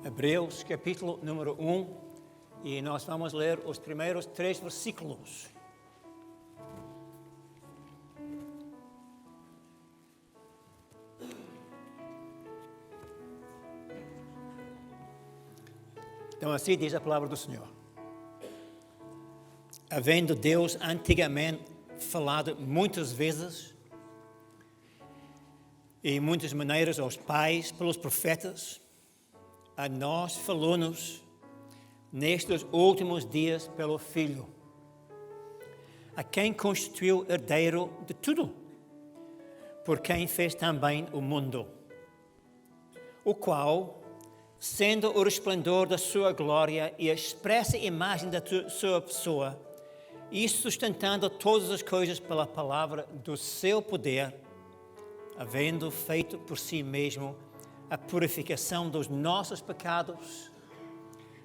Hebreus, capítulo número 1, e nós vamos ler os primeiros 3 versículos. Então assim diz a palavra do Senhor. Havendo Deus antigamente falado muitas vezes e em muitas maneiras aos pais pelos profetas, a nós falou-nos nestes últimos dias pelo Filho, a quem constituiu herdeiro de tudo, por quem fez também o mundo, o qual, sendo o resplendor da sua glória e a expressa imagem da sua pessoa, e sustentando todas as coisas pela palavra do seu poder, havendo feito por si mesmo a purificação dos nossos pecados,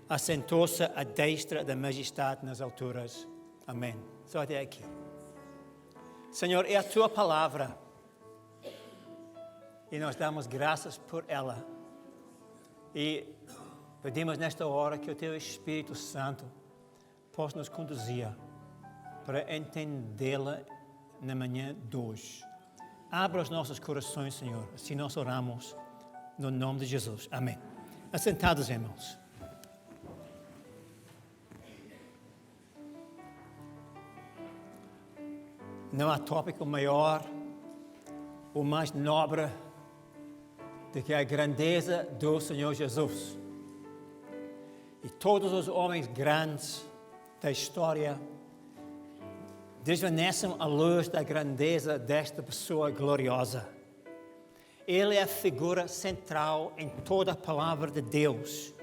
assentou-se à destra da majestade nas alturas. Amém. Só até aqui. Senhor, é a tua palavra e nós damos graças por ela. E pedimos nesta hora que o teu Espírito Santo possa nos conduzir para entendê-la na manhã de hoje. Abra os nossos corações, Senhor, assim nós oramos no nome de Jesus. Amém. Assentados, irmãos. Não há tópico maior ou mais nobre do que a grandeza do Senhor Jesus. E todos os homens grandes da história desvanecem à luz da grandeza desta pessoa gloriosa. Ele é a figura central em toda a palavra de Deus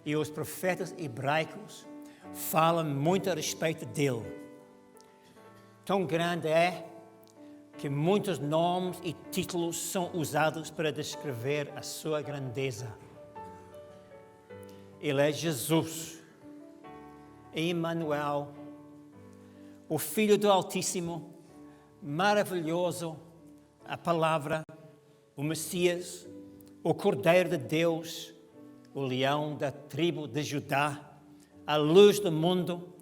e os profetas hebraicos falam muito a respeito dele. Tão grande é que muitos nomes e títulos são usados para descrever a sua grandeza. Ele é Jesus, Emmanuel, o Filho do Altíssimo, maravilhoso, a palavra, o Messias, o Cordeiro de Deus, o leão da tribo de Judá, a luz do mundo,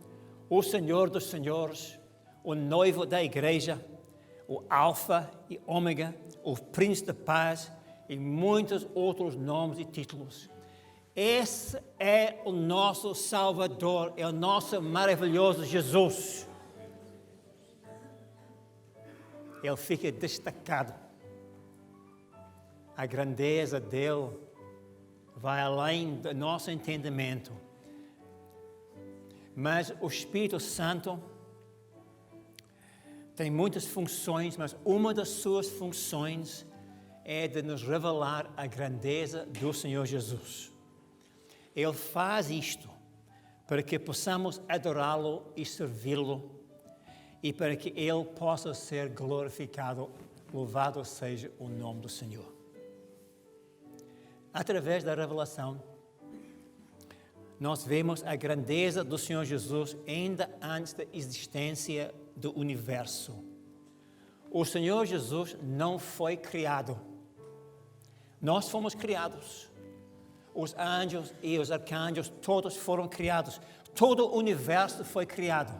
o Senhor dos senhores, o noivo da igreja, o Alfa e Ômega, o Príncipe da Paz e muitos outros nomes e títulos. Esse é o nosso Salvador, é o nosso maravilhoso Jesus. Ele fica destacado. A grandeza dele vai além do nosso entendimento. Mas o Espírito Santo tem muitas funções, mas uma das suas funções é de nos revelar a grandeza do Senhor Jesus. Ele faz isto para que possamos adorá-lo e servi-lo e para que ele possa ser glorificado. Louvado seja o nome do Senhor. Através da revelação, nós vemos a grandeza do Senhor Jesus ainda antes da existência do universo. O Senhor Jesus não foi criado. Nós fomos criados. Os anjos e os arcanjos todos foram criados. Todo o universo foi criado.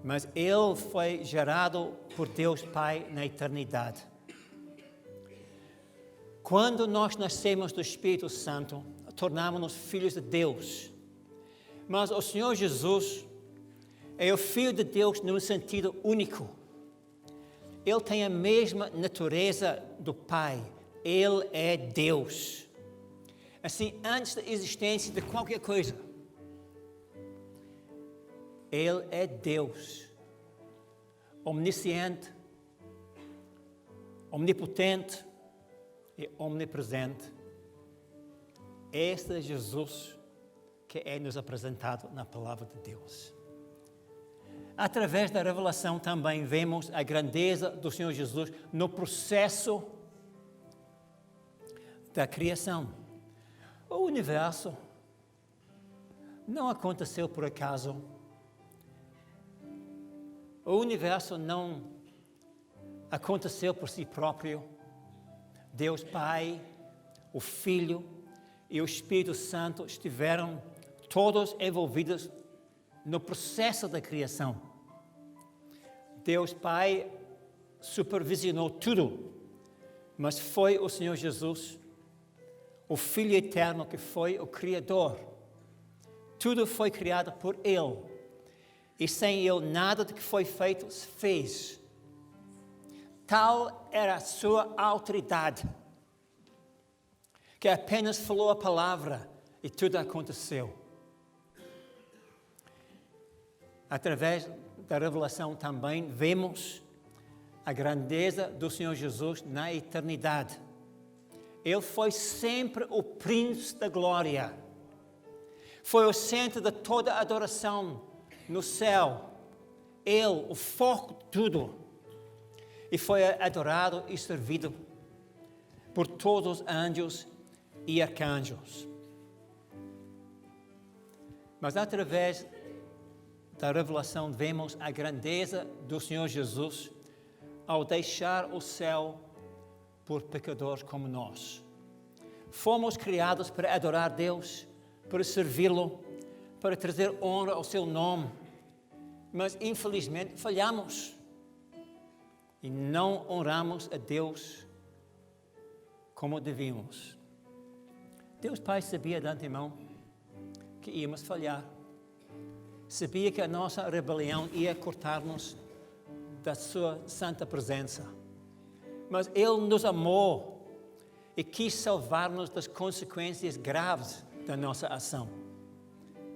Mas ele foi gerado por Deus Pai na eternidade. Quando nós nascemos do Espírito Santo, tornamos-nos filhos de Deus. Mas o Senhor Jesus é o Filho de Deus num sentido único. Ele tem a mesma natureza do Pai. Ele é Deus. Assim, antes da existência de qualquer coisa, Ele é Deus. Omnisciente, omnipotente e omnipresente. Este é Jesus que é nos apresentado na palavra de Deus. Através da revelação também vemos a grandeza do Senhor Jesus no processo da criação. O universo não aconteceu por acaso. O universo não aconteceu por si próprio. Deus Pai o Filho e o Espírito Santo estiveram todos envolvidos no processo da criação. Deus Pai supervisionou tudo, mas foi o Senhor Jesus, o Filho eterno, que foi o Criador. Tudo foi criado por Ele, e sem Ele nada do que foi feito se fez. Tal era a sua autoridade, que apenas falou a palavra e tudo aconteceu. Através da revelação também vemos a grandeza do Senhor Jesus na eternidade. Ele foi sempre o príncipe da glória. Foi o centro de toda a adoração no céu. Ele, o foco de tudo. E foi adorado e servido por todos os anjos e arcanjos. Mas através da revelação vemos a grandeza do Senhor Jesus ao deixar o céu por pecadores como nós. Fomos criados para adorar Deus, para servi-lo, para trazer honra ao seu nome, mas infelizmente falhamos e não honramos a Deus como devíamos. Deus Pai sabia de antemão que íamos falhar. Sabia que a nossa rebelião ia cortar-nos da sua santa presença. Mas Ele nos amou e quis salvar-nos das consequências graves da nossa ação.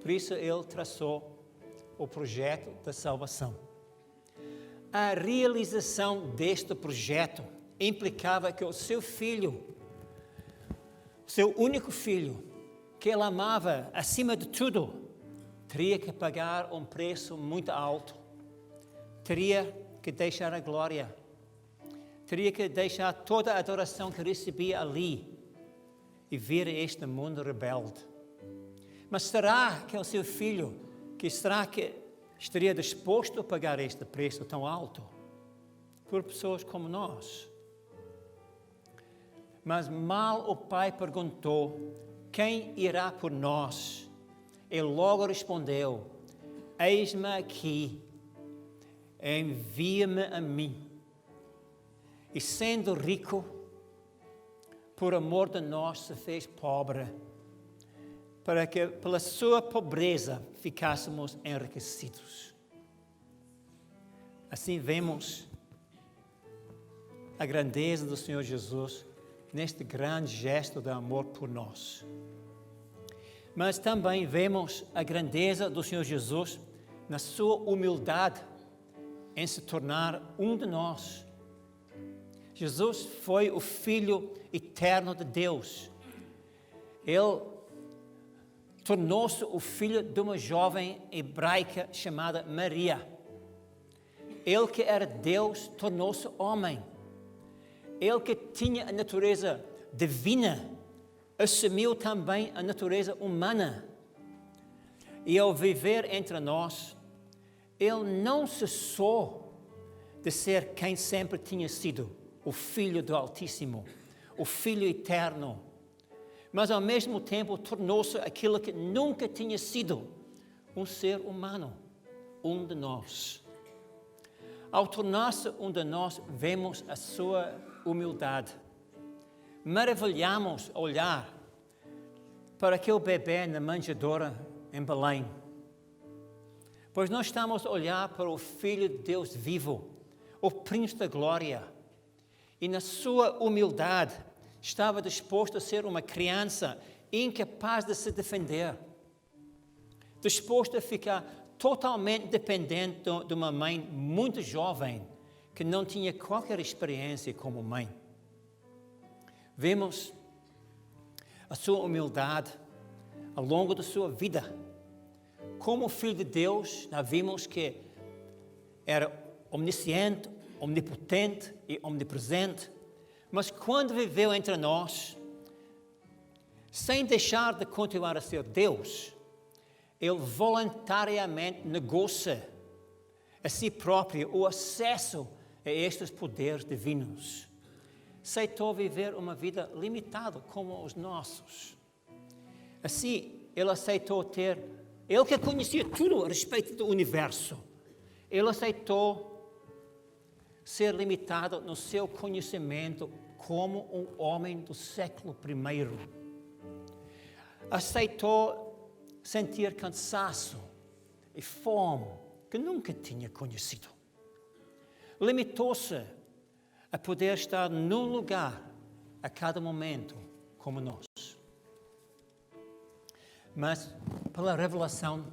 Por isso Ele traçou o projeto da salvação. A realização deste projeto implicava que o seu filho, o seu único filho, que Ele amava acima de tudo, teria que pagar um preço muito alto. Teria que deixar a glória. Teria que deixar toda a adoração que recebia ali e vir a este mundo rebelde. Mas será que o seu filho, será que estaria disposto a pagar este preço tão alto por pessoas como nós? Mas mal o pai perguntou: quem irá por nós? Ele logo respondeu: eis-me aqui, envia-me a mim. E sendo rico, por amor de nós se fez pobre, para que pela sua pobreza ficássemos enriquecidos. Assim vemos a grandeza do Senhor Jesus neste grande gesto de amor por nós. Mas também vemos a grandeza do Senhor Jesus na sua humildade em se tornar um de nós. Jesus foi o Filho eterno de Deus. Ele tornou-se o filho de uma jovem hebraica chamada Maria. Ele que era Deus tornou-se homem. Ele que tinha a natureza divina assumiu também a natureza humana. E ao viver entre nós, Ele não cessou de ser quem sempre tinha sido, o Filho do Altíssimo, o Filho eterno. Mas ao mesmo tempo tornou-se aquilo que nunca tinha sido, um ser humano, um de nós. Ao tornar-se um de nós, vemos a sua humildade. Maravilhamos olhar para aquele bebê na manjedoura em Belém, pois nós estamos a olhar para o Filho de Deus vivo, o Príncipe da Glória, e na sua humildade estava disposto a ser uma criança incapaz de se defender, disposto a ficar totalmente dependente de uma mãe muito jovem que não tinha qualquer experiência como mãe. Vemos a sua humildade ao longo da sua vida. Como Filho de Deus, nós vimos que era omnisciente, omnipotente e omnipresente, mas quando viveu entre nós, sem deixar de continuar a ser Deus, Ele voluntariamente negocia a si próprio o acesso a estes poderes divinos. aceitou viver uma vida limitada como os nossos. Assim, ele aceitou ele que conhecia tudo a respeito do universo, ele aceitou ser limitado no seu conhecimento como um homem do século I. Aceitou sentir cansaço e fome que nunca tinha conhecido. Limitou-se a poder estar num lugar a cada momento como nós. Mas, pela revelação,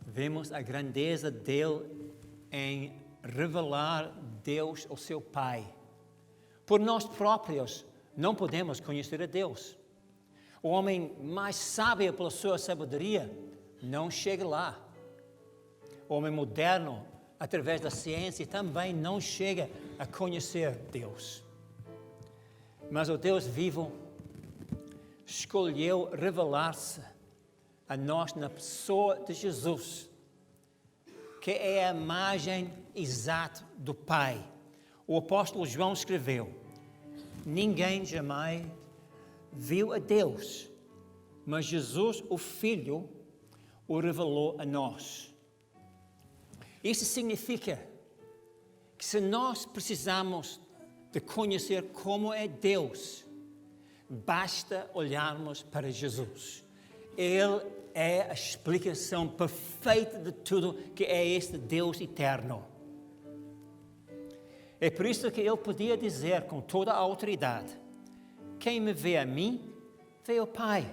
vemos a grandeza dele em revelar Deus, o seu Pai. Por nós próprios, não podemos conhecer a Deus. O homem mais sábio pela sua sabedoria não chega lá. O homem moderno, através da ciência, também não chega a conhecer Deus. Mas o Deus vivo escolheu revelar-se a nós na pessoa de Jesus, que é a imagem exata do Pai. O apóstolo João escreveu: ninguém jamais viu a Deus, mas Jesus, o Filho, o revelou a nós. Isso significa que se nós precisamos de conhecer como é Deus, basta olharmos para Jesus. Ele é a explicação perfeita de tudo que é este Deus eterno. É por isso que ele podia dizer com toda a autoridade: quem me vê a mim, vê o Pai.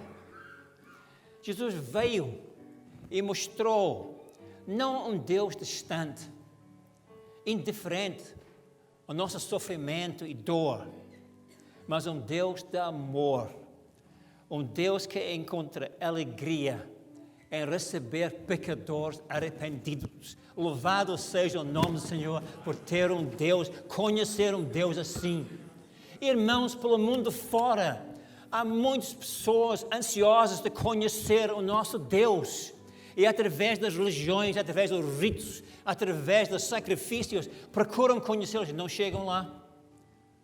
Jesus veio e mostrou não um Deus distante, indiferente ao nosso sofrimento e dor, mas um Deus de amor, um Deus que encontra alegria em receber pecadores arrependidos. Louvado seja o nome do Senhor por ter um Deus, conhecer um Deus assim. Irmãos, pelo mundo fora, há muitas pessoas ansiosas de conhecer o nosso Deus. E através das religiões, através dos ritos, através dos sacrifícios, procuram conhecê-los, não chegam lá,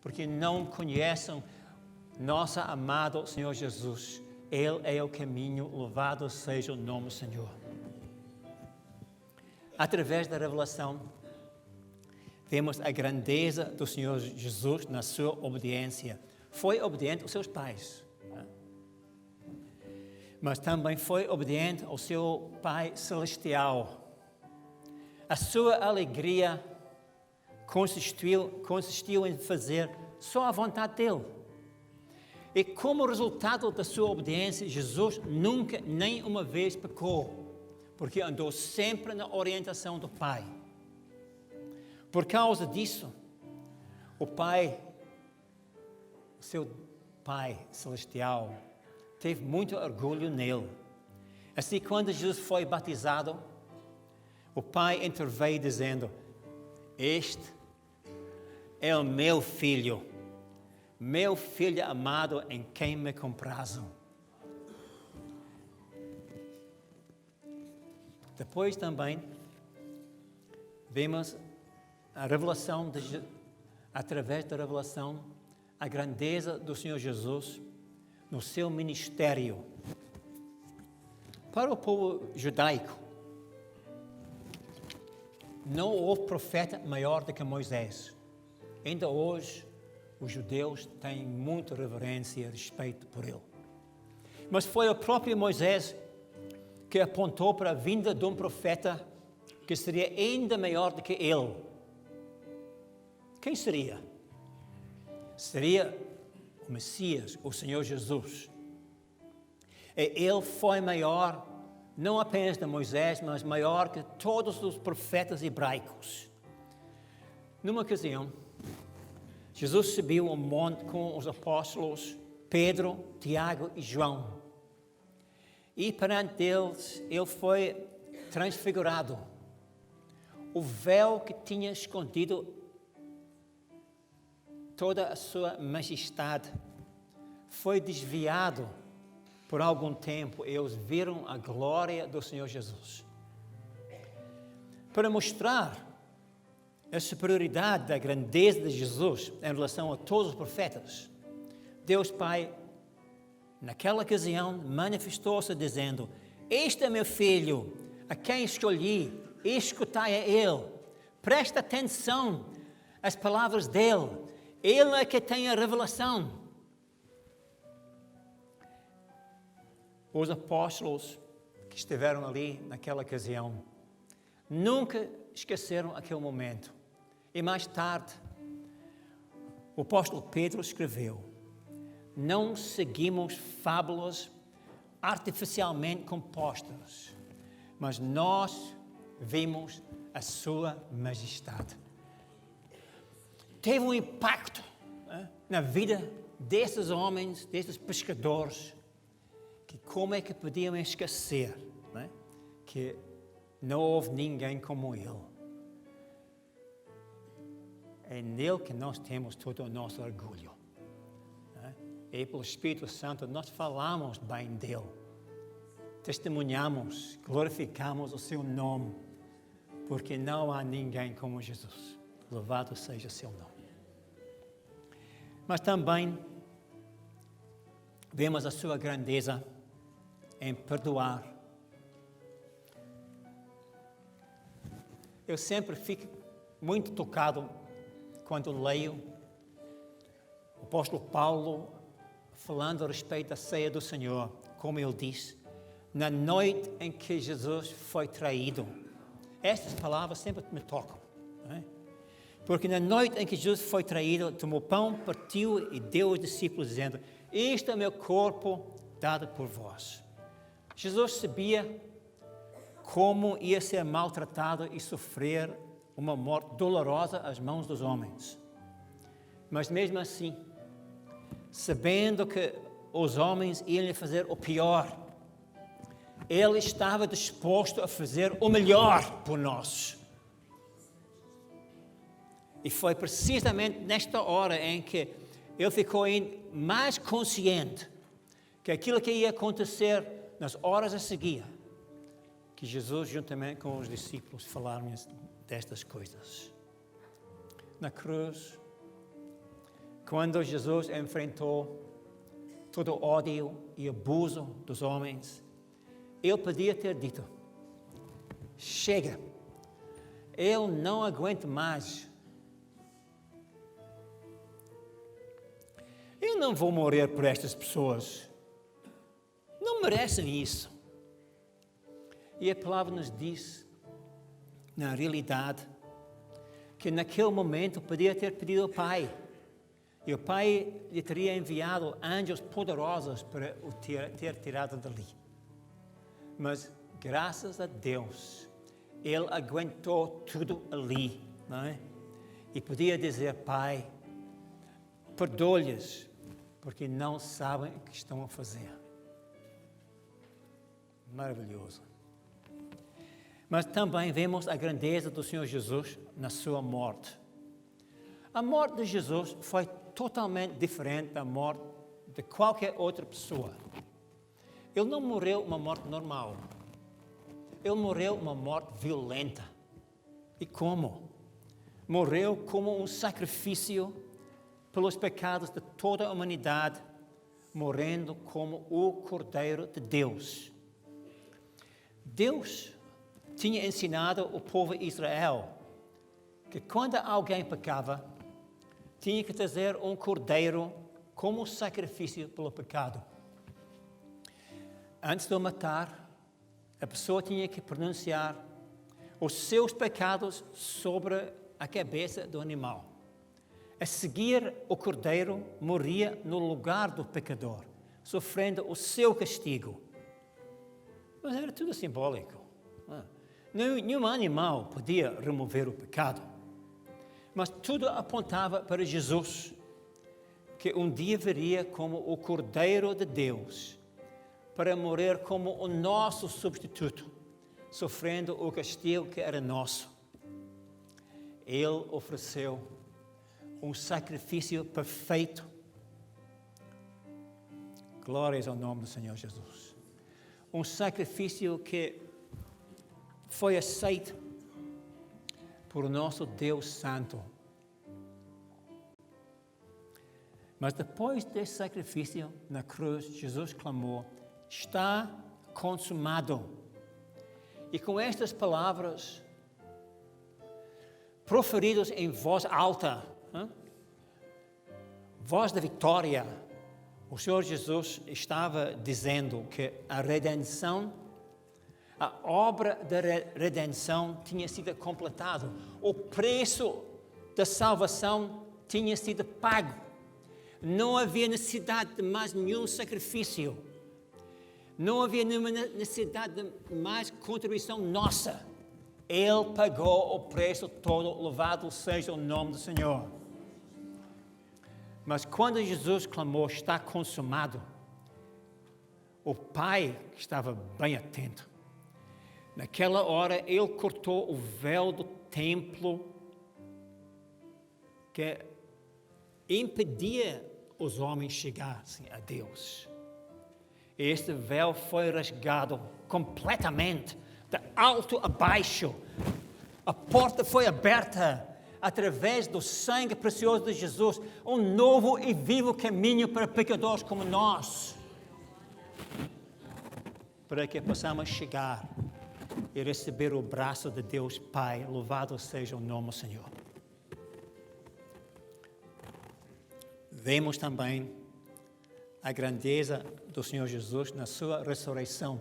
porque não conhecem nosso amado Senhor Jesus. Ele é o caminho, louvado seja o nome do Senhor. Através da revelação, vemos a grandeza do Senhor Jesus na sua obediência. Foi obediente aos seus pais, mas também foi obediente ao seu Pai Celestial. A sua alegria consistiu em fazer só a vontade dele. E como resultado da sua obediência, Jesus nunca, nem uma vez, pecou, porque andou sempre na orientação do Pai. Por causa disso, o seu Pai Celestial, teve muito orgulho nele. Assim, quando Jesus foi batizado, o Pai interveio dizendo: este é o meu filho amado em quem me comprazo. Depois também vemos a revelação, através da revelação, a grandeza do Senhor Jesus no seu ministério. Para o povo judaico, não houve profeta maior do que Moisés. Ainda hoje, os judeus têm muita reverência e respeito por ele. Mas foi o próprio Moisés que apontou para a vinda de um profeta que seria ainda maior do que ele. Quem seria? Seria o Messias, o Senhor Jesus. Ele foi maior, não apenas de Moisés, mas maior que todos os profetas hebraicos. Numa ocasião, Jesus subiu um monte com os apóstolos Pedro, Tiago e João. E perante eles, ele foi transfigurado. O véu que tinha escondido toda a sua majestade foi desviado por algum tempo. Eles viram a glória do Senhor Jesus. Para mostrar a superioridade da grandeza de Jesus em relação a todos os profetas, Deus Pai, naquela ocasião, manifestou-se dizendo: este é meu filho, a quem escolhi, escutai a ele. Presta atenção às palavras dele. Ele é que tem a revelação. Os apóstolos que estiveram ali naquela ocasião nunca esqueceram aquele momento. E mais tarde, o apóstolo Pedro escreveu: não seguimos fábulas artificialmente compostas, mas nós vimos a sua majestade. Teve um impacto na vida desses homens, desses pescadores, que como é que podiam esquecer que não houve ninguém como ele. É nele que nós temos todo o nosso orgulho. E pelo Espírito Santo nós falamos bem dele. Testemunhamos, glorificamos o seu nome, porque não há ninguém como Jesus. Louvado seja o seu nome. Mas também vemos a sua grandeza em perdoar. Eu sempre fico muito tocado quando leio o apóstolo Paulo falando a respeito da ceia do Senhor, como ele diz, na noite em que Jesus foi traído. Estas palavras sempre me tocam, não é? Porque na noite em que Jesus foi traído, tomou pão, partiu e deu aos discípulos, dizendo: este é meu corpo dado por vós. Jesus sabia como ia ser maltratado e sofrer uma morte dolorosa às mãos dos homens. Mas mesmo assim, sabendo que os homens iam lhe fazer o pior, ele estava disposto a fazer o melhor por nós. E foi precisamente nesta hora em que ele ficou mais consciente que aquilo que ia acontecer nas horas a seguir, que Jesus, juntamente com os discípulos, falaram destas coisas. Na cruz, quando Jesus enfrentou todo o ódio e abuso dos homens, ele podia ter dito: chega, eu não aguento mais. Eu não vou morrer por estas pessoas. Não merecem isso. E a palavra nos diz, na realidade, que naquele momento podia ter pedido ao Pai. E o Pai lhe teria enviado anjos poderosos para o ter tirado dali. Mas, graças a Deus, ele aguentou tudo ali, não é? E podia dizer: Pai, perdoa-lhes, porque não sabem o que estão a fazer. Maravilhoso. Mas também vemos a grandeza do Senhor Jesus na sua morte. A morte de Jesus foi totalmente diferente da morte de qualquer outra pessoa. Ele não morreu uma morte normal. Ele morreu uma morte violenta. E como? Morreu como um sacrifício pelos pecados de toda a humanidade, morrendo como o Cordeiro de Deus. Deus tinha ensinado o povo de Israel que quando alguém pecava, tinha que trazer um cordeiro como sacrifício pelo pecado. Antes de o matar, a pessoa tinha que pronunciar os seus pecados sobre a cabeça do animal. A seguir, o cordeiro morria no lugar do pecador, sofrendo o seu castigo. Mas era tudo simbólico. Nenhum animal podia remover o pecado. Mas tudo apontava para Jesus, que um dia viria como o Cordeiro de Deus, para morrer como o nosso substituto, sofrendo o castigo que era nosso. Ele ofereceu um sacrifício perfeito. Glórias ao nome do Senhor Jesus. Um sacrifício que foi aceito por nosso Deus Santo. Mas depois desse sacrifício na cruz, Jesus clamou: está consumado. E com estas palavras, proferidas em voz alta, voz da vitória, o Senhor Jesus estava dizendo que a redenção, a obra da redenção tinha sido completada. O preço da salvação tinha sido pago. Não havia necessidade de mais nenhum sacrifício. Não havia nenhuma necessidade de mais contribuição nossa. Ele pagou o preço todo, louvado seja o nome do Senhor. Mas quando Jesus clamou, está consumado, o Pai estava bem atento. Naquela hora, ele cortou o véu do templo que impedia os homens chegassem a Deus. Este véu foi rasgado completamente, de alto a baixo. A porta foi aberta através do sangue precioso de Jesus, um novo e vivo caminho para pecadores como nós, para que possamos chegar e receber o braço de Deus Pai. Louvado seja o nome do Senhor. Vemos também a grandeza do Senhor Jesus na sua ressurreição.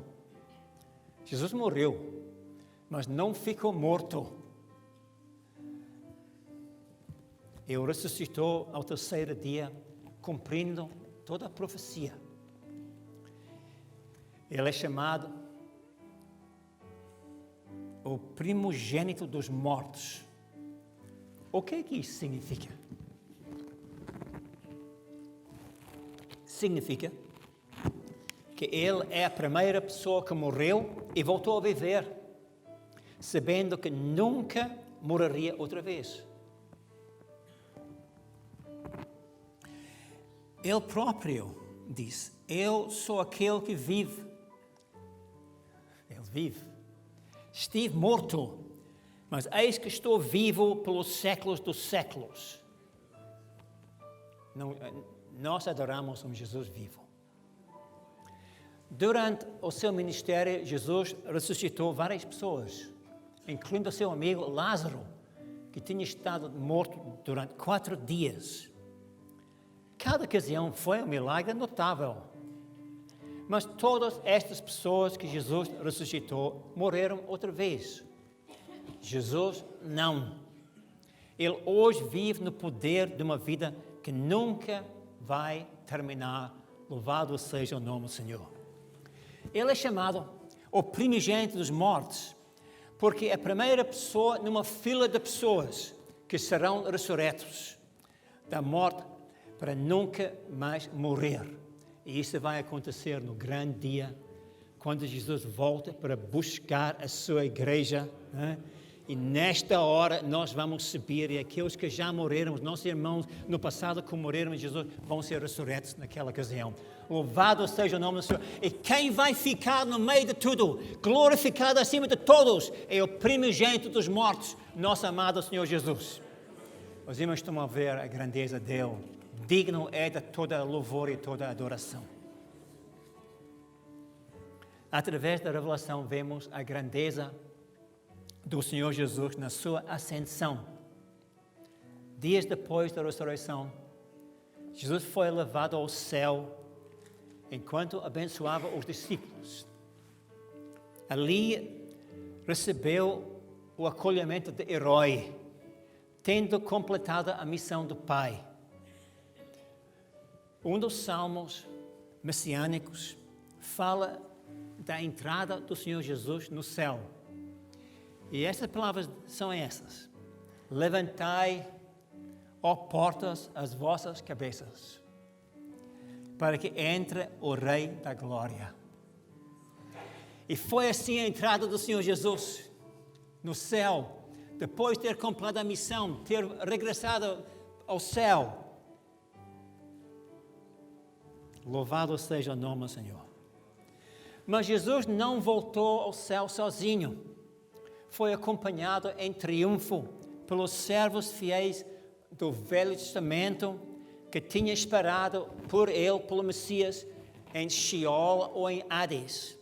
Jesus morreu, mas não ficou morto. Ele ressuscitou ao terceiro dia, cumprindo toda a profecia. Ele é chamado o primogênito dos mortos. O que é que isso significa? Significa que ele é a primeira pessoa que morreu e voltou a viver, sabendo que nunca morreria outra vez. Ele próprio disse: eu sou aquele que vive. Ele vive. Estive morto, mas eis que estou vivo pelos séculos dos séculos. Nós adoramos um Jesus vivo. Durante o seu ministério, Jesus ressuscitou várias pessoas, incluindo o seu amigo Lázaro, que tinha estado morto durante 4 dias. Cada ocasião foi um milagre notável. Mas todas estas pessoas que Jesus ressuscitou morreram outra vez. Jesus não. Ele hoje vive no poder de uma vida que nunca vai terminar. Louvado seja o nome do Senhor. Ele é chamado o primogênito dos mortos, porque é a primeira pessoa numa fila de pessoas que serão ressurretos da morte para nunca mais morrer. E isso vai acontecer no grande dia, quando Jesus volta para buscar a sua igreja, né? E nesta hora nós vamos subir, e aqueles que já morreram, os nossos irmãos no passado que morreram em Jesus, vão ser ressurretos naquela ocasião. Louvado seja o nome do Senhor. E quem vai ficar no meio de tudo, glorificado acima de todos, é o primogênito dos mortos, nosso amado Senhor Jesus. Os irmãos estão a ver a grandeza dele. Digno é de toda a louvor e toda a adoração. Através da revelação vemos a grandeza do Senhor Jesus na sua ascensão. Dias depois da ressurreição, Jesus foi levado ao céu enquanto abençoava os discípulos. Ali recebeu o acolhimento de herói, tendo completado a missão do Pai. Um dos salmos messiânicos fala da entrada do Senhor Jesus no céu. E essas palavras são essas: levantai, ó portas, as vossas cabeças, para que entre o Rei da Glória. E foi assim a entrada do Senhor Jesus no céu, depois de ter completado a missão, ter regressado ao céu. Louvado seja o nome do Senhor. Mas Jesus não voltou ao céu sozinho. Foi acompanhado em triunfo pelos servos fiéis do Velho Testamento que tinha esperado por ele, pelo Messias, em Sheol ou em Hades.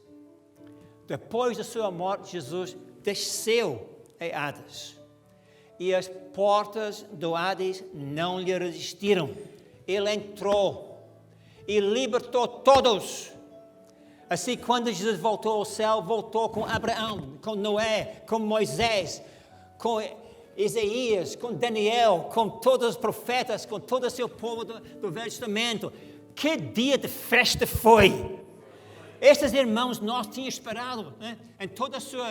Depois da sua morte, Jesus desceu em Hades. E as portas do Hades não lhe resistiram. Ele entrou e libertou todos. Assim, quando Jesus voltou ao céu, voltou com Abraão, com Noé, com Moisés, com Isaías, com Daniel, com todos os profetas, com todo o seu povo do Velho Testamento. Que dia de festa foi! Estes irmãos nós tínhamos esperado, né, em toda a sua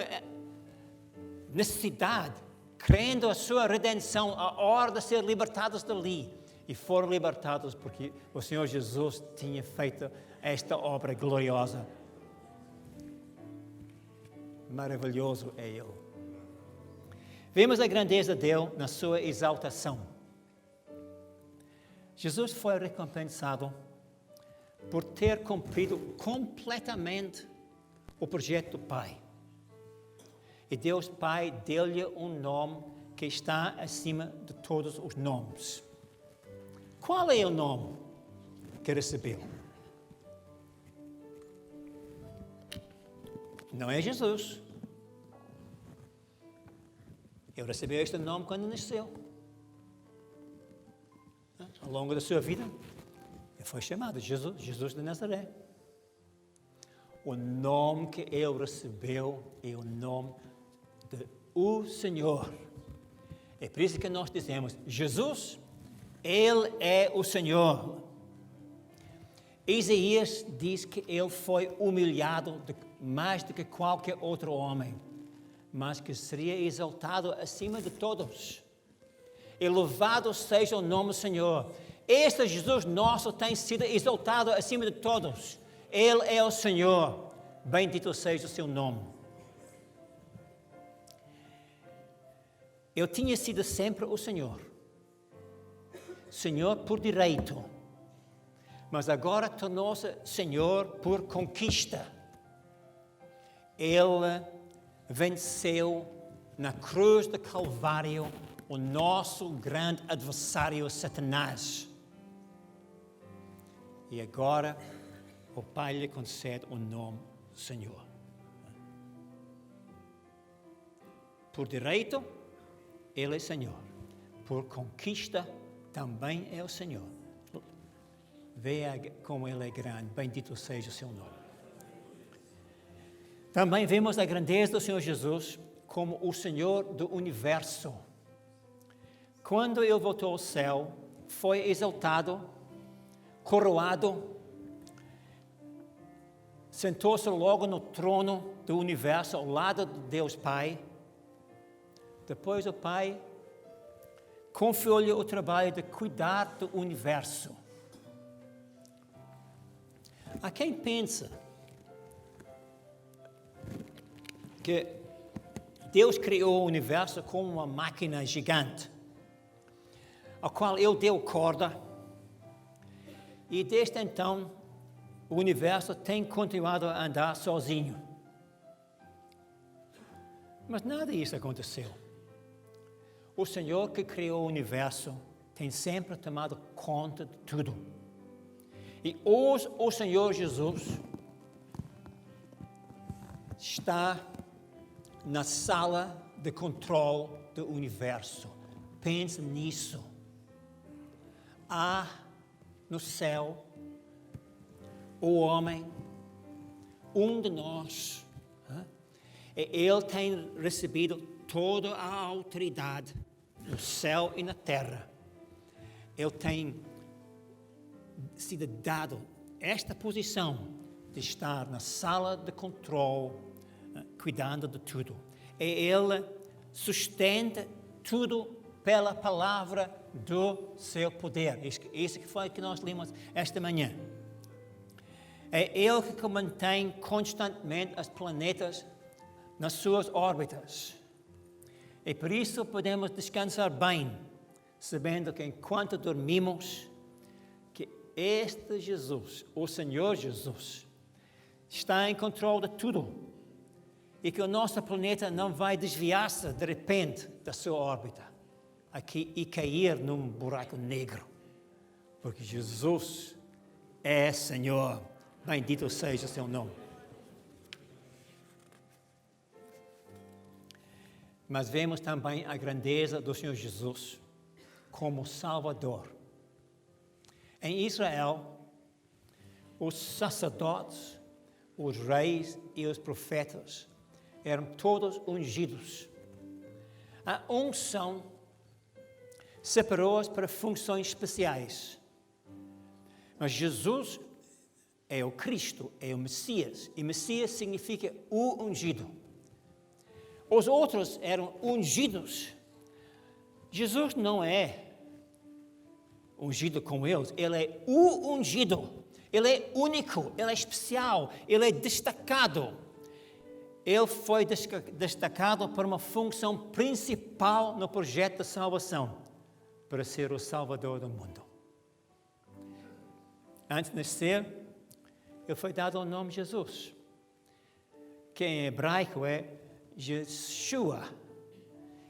necessidade, crendo a sua redenção, a hora de ser libertados dali. E foram libertados porque o Senhor Jesus tinha feito esta obra gloriosa. Maravilhoso é Ele. Vemos a grandeza dele na sua exaltação. Jesus foi recompensado por ter cumprido completamente o projeto do Pai. E Deus Pai deu-lhe um nome que está acima de todos os nomes. Qual é o nome que recebeu? Não é Jesus. Ele recebeu este nome quando nasceu. Ao longo da sua vida, ele foi chamado Jesus de Nazaré. O nome que ele recebeu é o nome de o Senhor. É por isso que nós dizemos, Jesus, Ele é o Senhor. Isaías diz que ele foi humilhado mais do que qualquer outro homem, mas que seria exaltado acima de todos. E louvado seja o nome do Senhor. Este Jesus nosso tem sido exaltado acima de todos. Ele é o Senhor. Bendito seja o seu nome. Ele tinha sido sempre o Senhor. Senhor por direito. Mas agora tornou-se Senhor por conquista. Ele venceu na cruz do Calvário o nosso grande adversário, Satanás. E agora o Pai lhe concede o nome Senhor. Por direito, Ele é Senhor. Por conquista, também é o Senhor. Veja como Ele é grande. Bendito seja o seu nome. Também vemos a grandeza do Senhor Jesus como o Senhor do universo. Quando Ele voltou ao céu, foi exaltado, coroado, sentou-se logo no trono do universo, ao lado de Deus Pai. Depois o Pai confiou-lhe o trabalho de cuidar do universo. Há quem pensa que Deus criou o universo como uma máquina gigante, a qual Ele deu corda, e desde então o universo tem continuado a andar sozinho. Mas nada disso aconteceu. O Senhor que criou o universo tem sempre tomado conta de tudo. E hoje o Senhor Jesus está na sala de controle do universo. Pense nisso. Há no céu o homem, um de nós, e ele tem recebido toda a autoridade no céu e na terra. Ele tem sido dado esta posição de estar na sala de controle, cuidando de tudo. E Ele sustenta tudo pela palavra do seu poder. Isso que foi que nós lemos esta manhã. É Ele que mantém constantemente os planetas nas suas órbitas. E por isso podemos descansar bem, sabendo que enquanto dormimos, que este Jesus, o Senhor Jesus, está em controle de tudo. E que o nosso planeta não vai desviar-se de repente da sua órbita. aqui e cair num buraco negro, porque Jesus é Senhor, bendito seja o seu nome. Mas vemos também a grandeza do Senhor Jesus como Salvador. Em Israel, os sacerdotes, os reis e os profetas eram todos ungidos. A unção separou-os para funções especiais. Mas Jesus é o Cristo, é o Messias. E Messias significa o ungido. Os outros eram ungidos. Jesus não é ungido como eles. Ele é o ungido. Ele é único, ele é especial, ele é destacado. Ele foi destacado por uma função principal no projeto de salvação, para ser o Salvador do mundo. Antes de nascer, ele foi dado o nome Jesus, que em hebraico é Yeshua.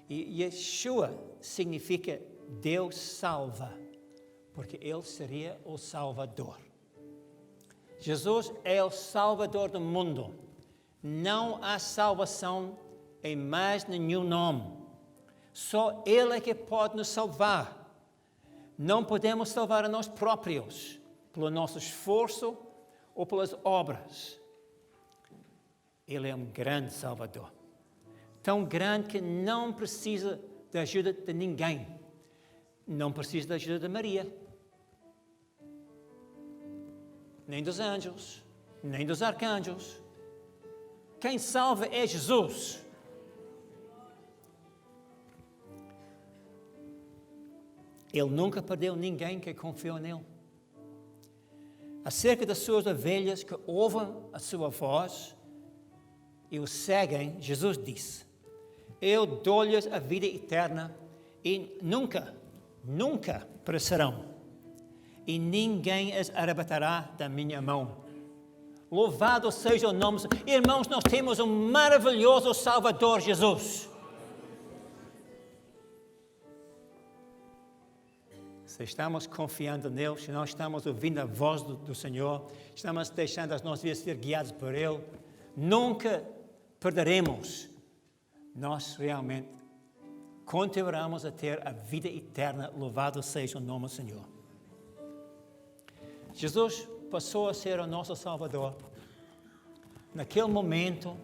E Yeshua significa Deus salva, porque ele seria o Salvador. Jesus é o Salvador do mundo. Não há salvação em mais nenhum nome. Só Ele é que pode nos salvar. Não podemos salvar a nós próprios, pelo nosso esforço ou pelas obras. Ele é um grande Salvador. Tão grande que não precisa da ajuda de ninguém. Não precisa da ajuda de Maria, nem dos anjos, nem dos arcanjos. Quem salva é Jesus. Ele nunca perdeu ninguém que confiou nele. Acerca das suas ovelhas que ouvem a sua voz e o seguem, Jesus disse: eu dou-lhes a vida eterna e nunca perecerão, e ninguém as arrebatará da minha mão. Louvado seja o nome. Irmãos, nós temos um maravilhoso Salvador, Jesus. Se estamos confiando nele, se nós estamos ouvindo a voz do Senhor, estamos deixando as nossas vidas ser guiadas por Ele, nunca perderemos. Nós realmente continuaremos a ter a vida eterna. Louvado seja o nome do Senhor. Jesus passou a ser o nosso Salvador naquele momento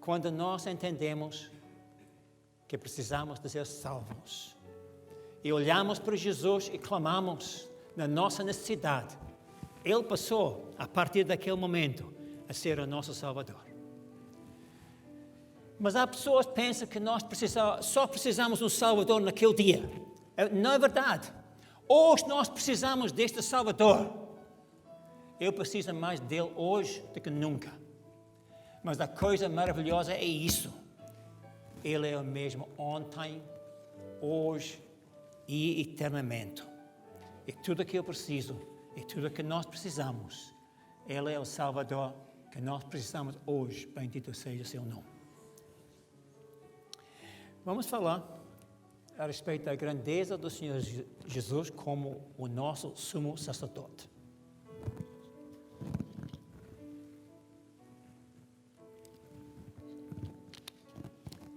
quando nós entendemos que precisamos de ser salvos. E olhamos para Jesus e clamamos na nossa necessidade. Ele passou, a partir daquele momento, a ser o nosso Salvador. Mas há pessoas que pensam que nós só precisamos de um Salvador naquele dia. Não é verdade. Hoje nós precisamos deste Salvador. Eu preciso mais dele hoje do que nunca. Mas a coisa maravilhosa é isso. Ele é o mesmo ontem, hoje e eternamente. E tudo o que eu preciso, e tudo o que nós precisamos, Ele é o Salvador que nós precisamos hoje. Bendito seja o seu nome. Vamos falar a respeito da grandeza do Senhor Jesus como o nosso sumo sacerdote.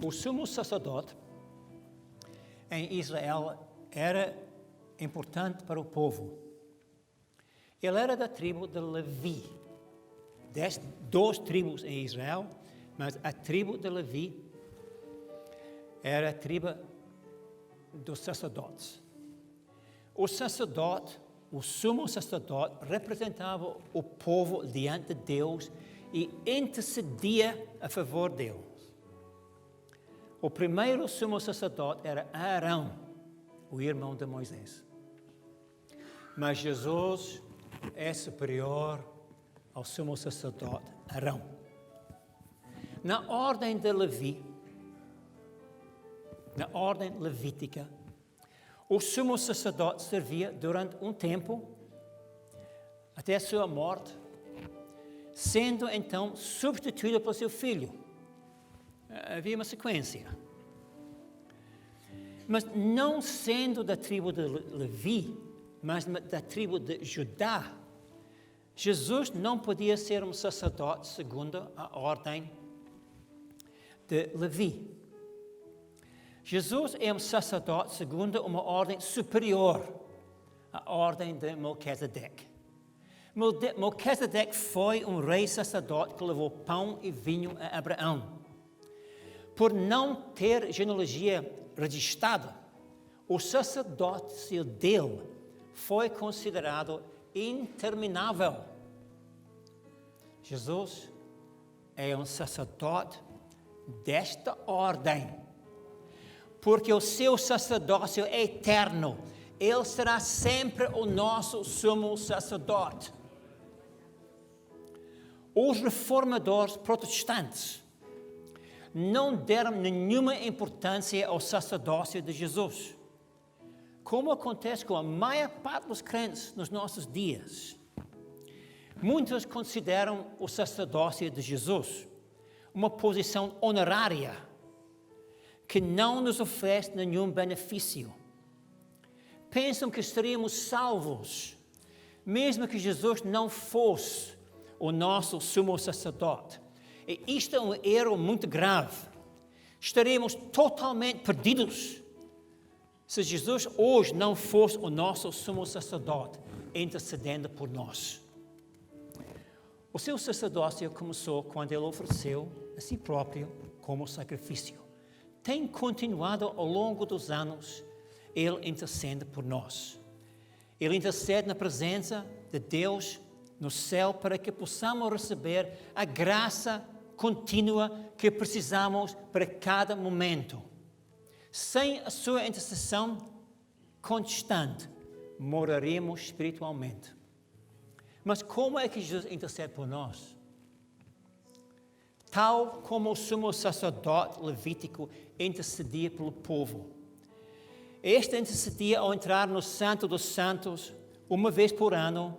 O sumo sacerdote em Israel era importante para o povo. Ele era da tribo de Levi. 12 tribos em Israel, mas a tribo de Levi era a tribo dos sacerdotes. O sacerdote, o sumo sacerdote, representava o povo diante de Deus e intercedia a favor deles. O primeiro sumo sacerdote era Arão, o irmão de Moisés. Mas Jesus é superior ao sumo sacerdote Arão. Na ordem de Levi, na ordem levítica, o sumo sacerdote servia durante um tempo, até a sua morte, sendo então substituído pelo seu filho. Havia uma sequência. Mas não sendo da tribo de Levi, mas da tribo de Judá, Jesus não podia ser um sacerdote segundo a ordem de Levi. Jesus é um sacerdote segundo uma ordem superior, a ordem de Melquisedeque. Melquisedeque foi um rei sacerdote que levou pão e vinho a Abraão. Por não ter genealogia registrada, o sacerdócio dele foi considerado interminável. Jesus é um sacerdote desta ordem, porque o seu sacerdócio é eterno. Ele será sempre o nosso sumo sacerdote. Os reformadores protestantes não deram nenhuma importância ao sacerdócio de Jesus, como acontece com a maior parte dos crentes nos nossos dias. Muitos consideram o sacerdócio de Jesus uma posição honorária que não nos oferece nenhum benefício. Pensam que estaríamos salvos, mesmo que Jesus não fosse o nosso sumo sacerdote. E isto é um erro muito grave. Estaríamos totalmente perdidos se Jesus hoje não fosse o nosso sumo sacerdote, intercedendo por nós. O seu sacerdócio começou quando ele ofereceu a si próprio como sacrifício. Tem continuado ao longo dos anos. Ele intercede por nós. Ele intercede na presença de Deus no céu para que possamos receber a graça contínua que precisamos para cada momento. Sem a sua intercessão constante, morreremos espiritualmente. Mas como é que Jesus intercede por nós? Tal como o sumo sacerdote levítico intercedia pelo povo. Este intercedia ao entrar no Santo dos Santos uma vez por ano,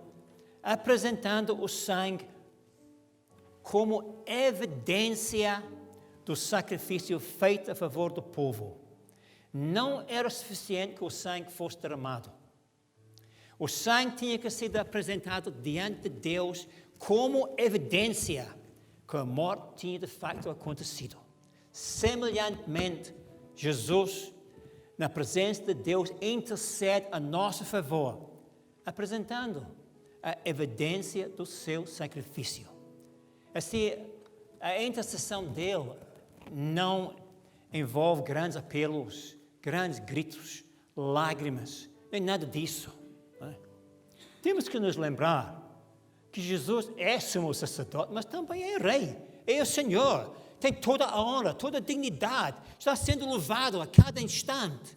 apresentando o sangue como evidência do sacrifício feito a favor do povo. Não era suficiente que o sangue fosse derramado. O sangue tinha que ser apresentado diante de Deus como evidência que a morte tinha de facto acontecido. Semelhantemente, Jesus, na presença de Deus, intercede a nosso favor, apresentando a evidência do seu sacrifício. Assim, a intercessão dele não envolve grandes apelos, grandes gritos, lágrimas, nem nada disso. Né? Temos que nos lembrar que Jesus é sumo sacerdote, mas também é rei, é o Senhor, tem toda a honra, toda a dignidade, está sendo louvado a cada instante.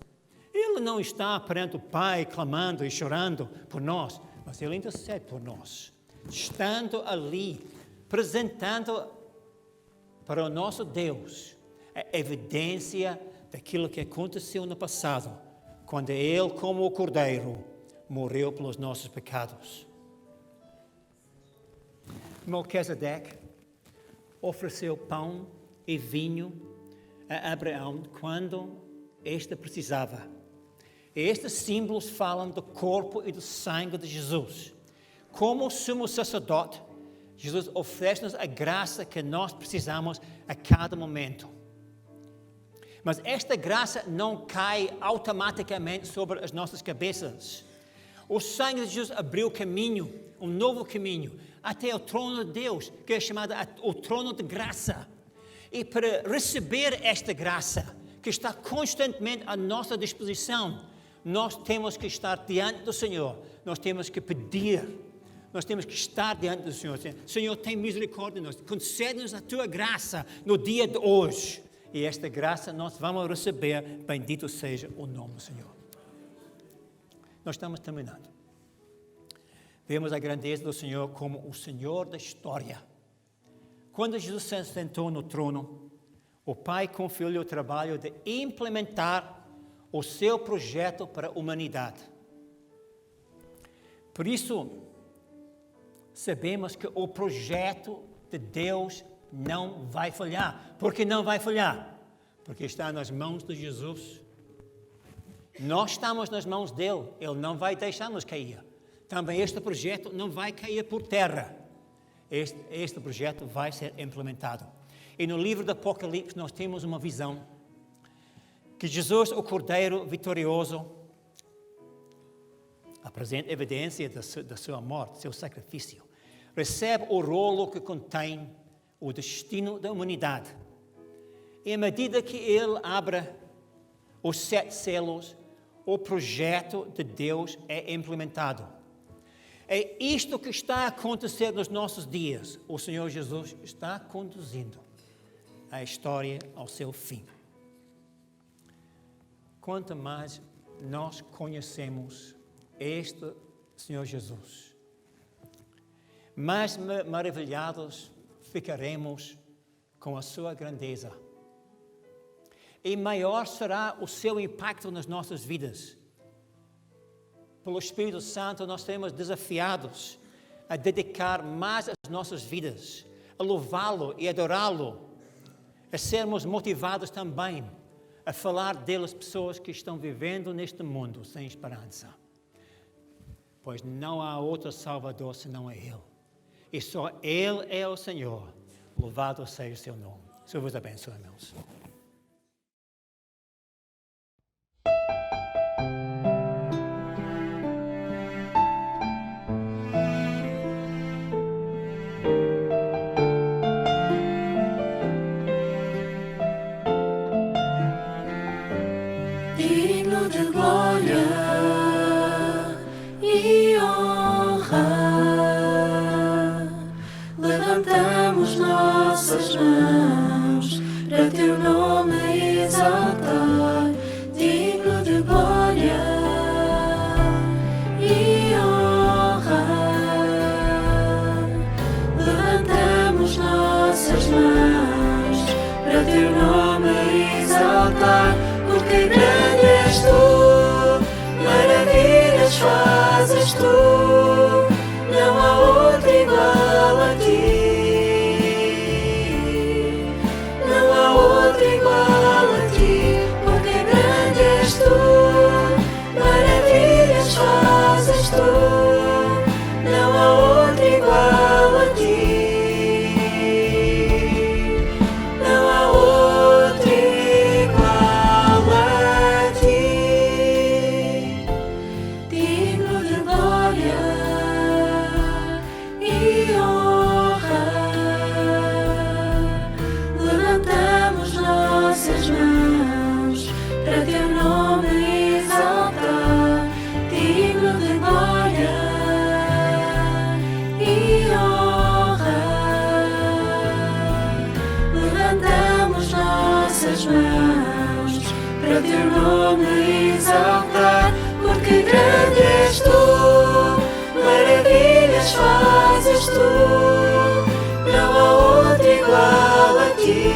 Ele não está perante o Pai clamando e chorando por nós, mas ele intercede por nós, estando ali, apresentando para o nosso Deus a evidência daquilo que aconteceu no passado, quando ele, como o Cordeiro, morreu pelos nossos pecados. Melquisedeque ofereceu pão e vinho a Abraão quando este precisava. Estes símbolos falam do corpo e do sangue de Jesus. Como sumo sacerdote, Jesus oferece-nos a graça que nós precisamos a cada momento. Mas esta graça não cai automaticamente sobre as nossas cabeças. O sangue de Jesus abriu caminho, um novo caminho, até o trono de Deus, que é chamado o trono de graça. E para receber esta graça, que está constantemente à nossa disposição, nós temos que estar diante do Senhor, nós temos que pedir, nós temos que estar diante do Senhor. Senhor, tem misericórdia de nós, concede-nos a tua graça no dia de hoje. E esta graça nós vamos receber, bendito seja o nome do Senhor. Nós estamos terminando. Vemos a grandeza do Senhor como o Senhor da história. Quando Jesus se sentou no trono, o Pai confiou-lhe o trabalho de implementar o seu projeto para a humanidade. Por isso, sabemos que o projeto de Deus não vai falhar. Por que não vai falhar? Porque está nas mãos de Jesus. Nós estamos nas mãos dele, ele não vai deixar-nos cair. Também este projeto não vai cair por terra. Este projeto vai ser implementado. E no livro do Apocalipse nós temos uma visão que Jesus, o Cordeiro vitorioso, apresenta evidência da sua morte, seu sacrifício. Recebe o rolo que contém o destino da humanidade. E à medida que ele abre os 7 selos, o projeto de Deus é implementado. É isto que está a acontecer nos nossos dias. O Senhor Jesus está conduzindo a história ao seu fim. Quanto mais nós conhecemos este Senhor Jesus, mais maravilhados ficaremos com a sua grandeza. E maior será o seu impacto nas nossas vidas. Pelo Espírito Santo, nós seremos desafiados a dedicar mais as nossas vidas, a louvá-lo e adorá-lo, a sermos motivados também a falar dele às pessoas que estão vivendo neste mundo sem esperança. Pois não há outro Salvador senão é Ele. E só Ele é o Senhor. Louvado seja o seu nome. Senhor vos abençoe, irmãos. Digno de glória e honra, levantamos nossas mãos para teu nome exaltar. Digno de glória e honra, levantamos nossas mãos para teu nome exaltar. Porque grande és tu, maravilhas fazes tu, não há outro igual a ti, não há outro igual a ti. Porque grande és tu, maravilhas fazes tu, não há outro igual a ti. Para teu nome exaltar, porque grande és tu, maravilhas fazes tu, não há outro igual a ti.